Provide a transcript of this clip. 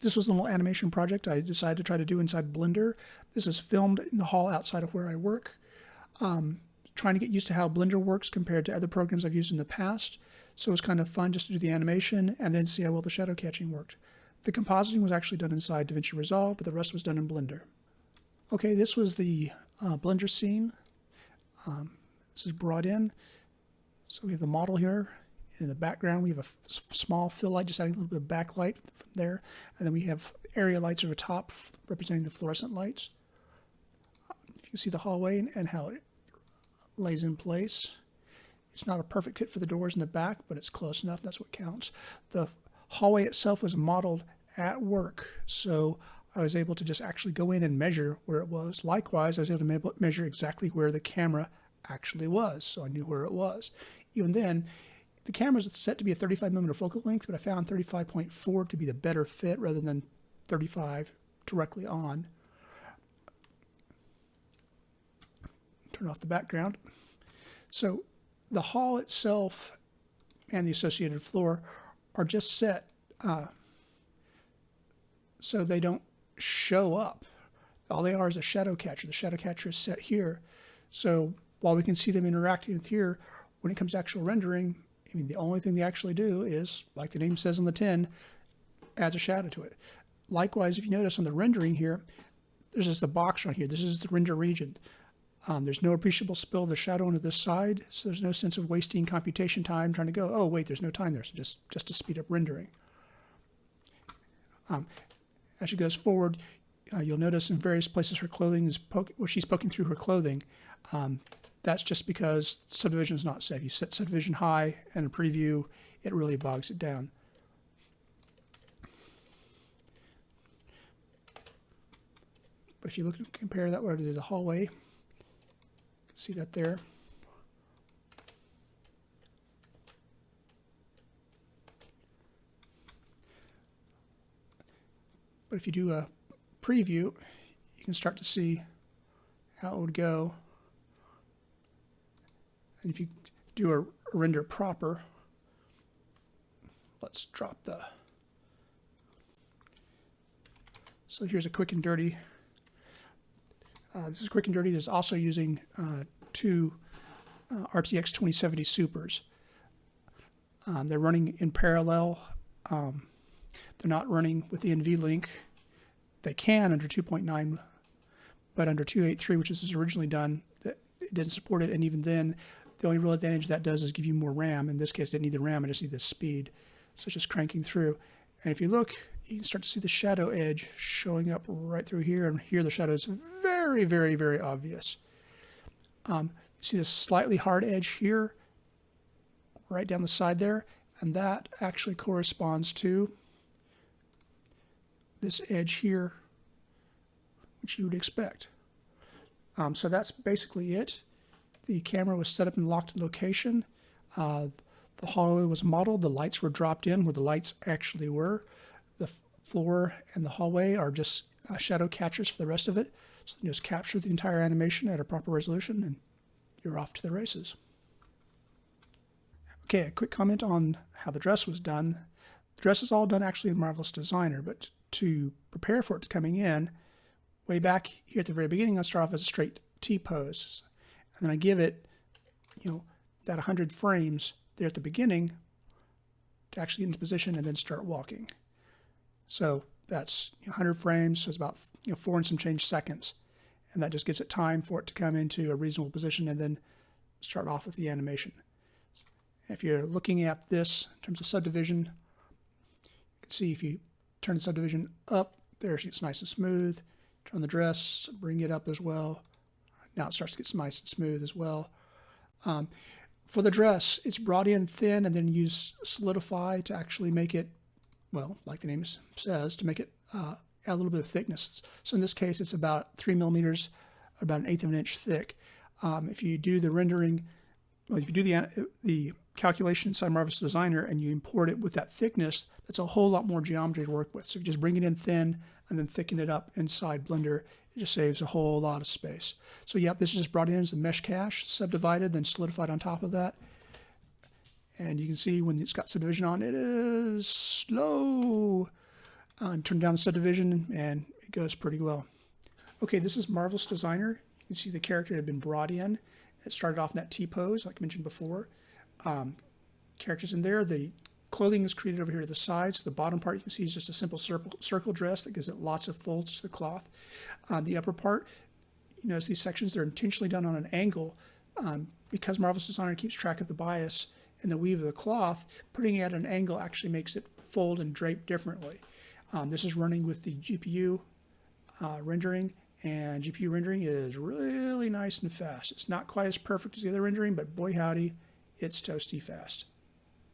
This was a little animation project I decided to try to do inside Blender. This is filmed in the hall outside of where I work. Trying to get used to how Blender works compared to other programs I've used in the past. So it was kind of fun just to do the animation and then see how well the shadow catching worked. The compositing was actually done inside Davinci Resolve, but the rest was done in Blender. Okay, this was the Blender scene. This is brought in. So we have the model here. In the background, we have a small fill light, just adding a little bit of backlight from there. And then we have area lights over top representing the fluorescent lights. You can see the hallway and how it lays in place. It's not a perfect fit for the doors in the back, but it's close enough. That's what counts. The hallway itself was modeled at work, so I was able to just actually go in and measure where it was. Likewise, I was able to measure exactly where the camera actually was, so I knew where it was. Even then, the camera is set to be a 35mm focal length, but I found 35.4 to be the better fit rather than 35 directly on. Turn off the background. So the hall itself and the associated floor are just set so they don't show up. All they are is a shadow catcher. The shadow catcher is set here. So while we can see them interacting with here, when it comes to actual rendering, I mean, the only thing they actually do is, like the name says on the tin, adds a shadow to it. Likewise, if you notice on the rendering here, there's just a box on here. This is the render region. There's no appreciable spill of the shadow onto this side, so there's no sense of wasting computation time trying to go, oh, wait, there's no time there, so just to speed up rendering. As she goes forward, you'll notice in various places her clothing is she's poking through her clothing. That's just because subdivision is not set. You set subdivision high, and in preview, it really bogs it down. But if you look and compare that to the hallway, you can see that there. But if you do a preview, you can start to see how it would go. And if you do a render proper, let's drop the... So here's a quick and dirty. This is quick and dirty. There's also using two RTX 2070 Supers. They're running in parallel. They're not running with the NVLink. They can under 2.9, but under 2.8.3, which is originally done, it didn't support it. And even then, the only real advantage that does is give you more RAM. In this case, I didn't need the RAM, I just need the speed. So it's just cranking through. And if you look, you can start to see the shadow edge showing up right through here. And here the shadow is very, very, very obvious. You see this slightly hard edge here, right down the side there. And that actually corresponds to this edge here, which you would expect. So that's basically it. The camera was set up in locked location. The hallway was modeled. The lights were dropped in where the lights actually were. The floor and the hallway are just shadow catchers for the rest of it. So you just capture the entire animation at a proper resolution and you're off to the races. Okay, a quick comment on how the dress was done. The dress is all done actually in Marvelous Designer, but to prepare for it coming in, way back here at the very beginning, I'll start off as a straight T-pose. And then I give it, that 100 frames there at the beginning to actually get into position and then start walking. So that's 100 frames, so it's about 4 and some change seconds. And that just gives it time for it to come into a reasonable position and then start off with the animation. If you're looking at this in terms of subdivision, you can see if you turn the subdivision up, there it's nice and smooth. Turn the dress, bring it up as well. Now it starts to get nice and smooth as well. For the dress, it's brought in thin and then use solidify to actually make it, well, like the name says, to make it add a little bit of thickness. So in this case, it's about 3 millimeters, about 1/8 of an inch thick. If you do the rendering, well, if you do the calculation inside Marvelous Designer and you import it with that thickness, that's a whole lot more geometry to work with. So if you just bring it in thin and then thicken it up inside Blender, it just saves a whole lot of space. So yep, this is just brought in as a mesh cache, subdivided, then solidified on top of that. And you can see when it's got subdivision on, it is slow. Turn down the subdivision, and it goes pretty well. Okay, this is Marvelous Designer. You can see the character had been brought in. It started off in that T-pose, like I mentioned before. Characters in there. The clothing is created over here to the sides. The bottom part you can see is just a simple circle dress that gives it lots of folds to the cloth. The upper part, you notice these sections, they're intentionally done on an angle because Marvelous Designer keeps track of the bias and the weave of the cloth. Putting it at an angle actually makes it fold and drape differently. This is running with the GPU rendering, and GPU rendering is really nice and fast. It's not quite as perfect as the other rendering, but boy howdy, it's toasty fast.